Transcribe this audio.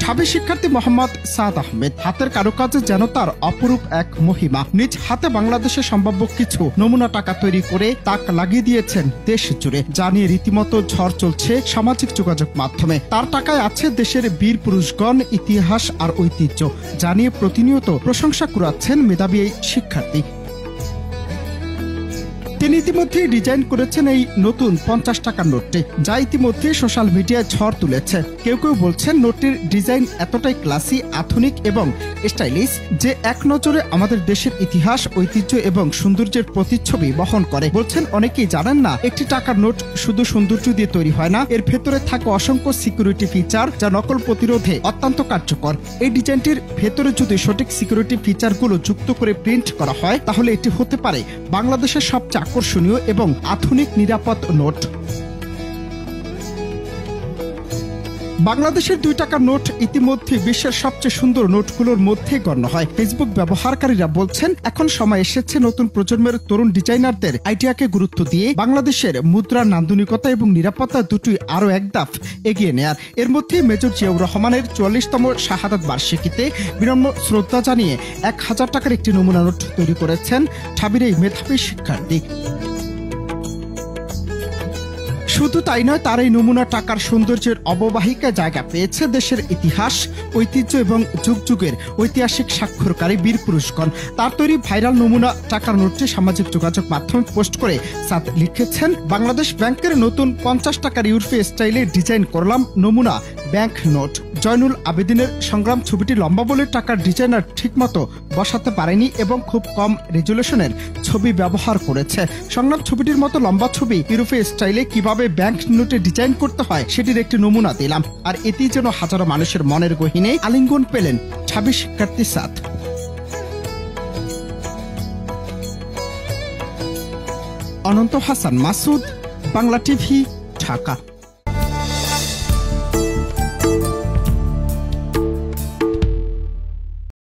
ঢাবি শিক্ষার্থী মোহাম্মদ সাদ আহমেদ হাতের কারুকাজে যেন তার অপরূপ এক মহিমা। নিজ হাতে বাংলাদেশে সম্ভাব্য কিছু নমুনা টাকা তৈরি করে তাক লাগিয়ে দিয়েছেন দেশ জুড়ে, যা নিয়ে রীতিমতো ঝড় চলছে সামাজিক যোগাযোগ মাধ্যমে। তার টাকায় আছে দেশের বীর পুরুষগণ, ইতিহাস আর ঐতিহ্য, যা নিয়ে প্রতিনিয়ত প্রশংসা কুড়াচ্ছেন মেধাবী এই শিক্ষার্থী। তিনি ইতিমধ্যে ডিজাইন করেছেন এই নতুন 50 টাকার নোটটি, যা ইতিমধ্যে সোশ্যাল মিডিয়ায় ঝড় তুলেছে। কেউ কেউ বলছেন নোটটির ডিজাইন এতটাই ক্লাসি, আধুনিক এবং স্টাইলিশ যে এক নজরে আমাদের দেশের ইতিহাস, ঐতিহ্য এবং সৌন্দর্যের প্রতিচ্ছবি বহন করে। বলছেন অনেকেই জানেন না, একটি টাকার নোট শুধু সৌন্দর্য দিয়ে তৈরি হয় না, এর ভেতরে থাকে অসংখ্য সিকিউরিটি ফিচার যা নকল প্রতিরোধে অত্যন্ত কার্যকর। এই ডিজাইনটির ভেতরে যদি সঠিক সিকিউরিটি ফিচারগুলো যুক্ত করে প্রিন্ট করা হয়, তাহলে এটি হতে পারে বাংলাদেশের সবচেয়ে আকর্ষণীয় এবং আধুনিক নিরাপদ নোট। বাংলাদেশের 2 টাকার নোট ইতিমধ্যে বিশ্বের সবচেয়ে সুন্দর নোটগুলোর মধ্যে গণ্য হয়। ফেসবুক ব্যবহারকারীরা বলছেন, এখন সময় এসেছে নতুন প্রজন্মের তরুণ ডিজাইনারদের আইডিয়াকে গুরুত্ব দিয়ে বাংলাদেশের মুদ্রার নান্দনিকতা এবং নিরাপত্তা দুটোই আরও এক ধাপ এগিয়ে নেয়ার। এর মধ্যে মেজর জিয়াউর রহমানের 44তম শাহাদাত বার্ষিকীতে বিনম্র শ্রদ্ধা জানিয়ে 1000 টাকার একটি নমুনা নোট তৈরি করেছেন ঢাবির এই মেধাবী শিক্ষার্থী। শুধু তাই নয়, তার এই নমুনা টাকার সৌন্দর্যের অববাহিকায় জায়গা পেয়েছে দেশের ইতিহাস, ঐতিহ্য এবং যুগ যুগের ঐতিহাসিক স্বাক্ষরকারী বীর পুরুষগণ। তার তৈরি ভাইরাল নমুনা টাকার নোটটি সামাজিক যোগাযোগ মাধ্যমে পোস্ট করে সাদ লিখেছেন, বাংলাদেশ ব্যাংকের নতুন 50 টাকার ইউরোপীয় স্টাইলে ডিজাইন করলাম নমুনা ব্যাংক নোট। জয়নুল আবেদিনের সংগ্রাম ছবিটি লম্বা বলে টাকার ডিজাইনার ঠিকমতো বসাতে পারেনি এবং খুব কম রেজুলেশনের ছবি ব্যবহার করেছে। সংগ্রাম ছবিটির মতো লম্বা ছবি ইউরোপীয় স্টাইলে কিভাবে ব্যাংক নোটে ডিজাইন করতে হয় সেটির একটি নমুনা দিলাম। আর এতেই যেন হাজারো মানুষের মনের গহীনে আলিঙ্গন পেলেন ঢাবি শিক্ষার্থী সাদ। অনন্ত হাসান মাসুদ, বাংলা টিভি, ঢাকা।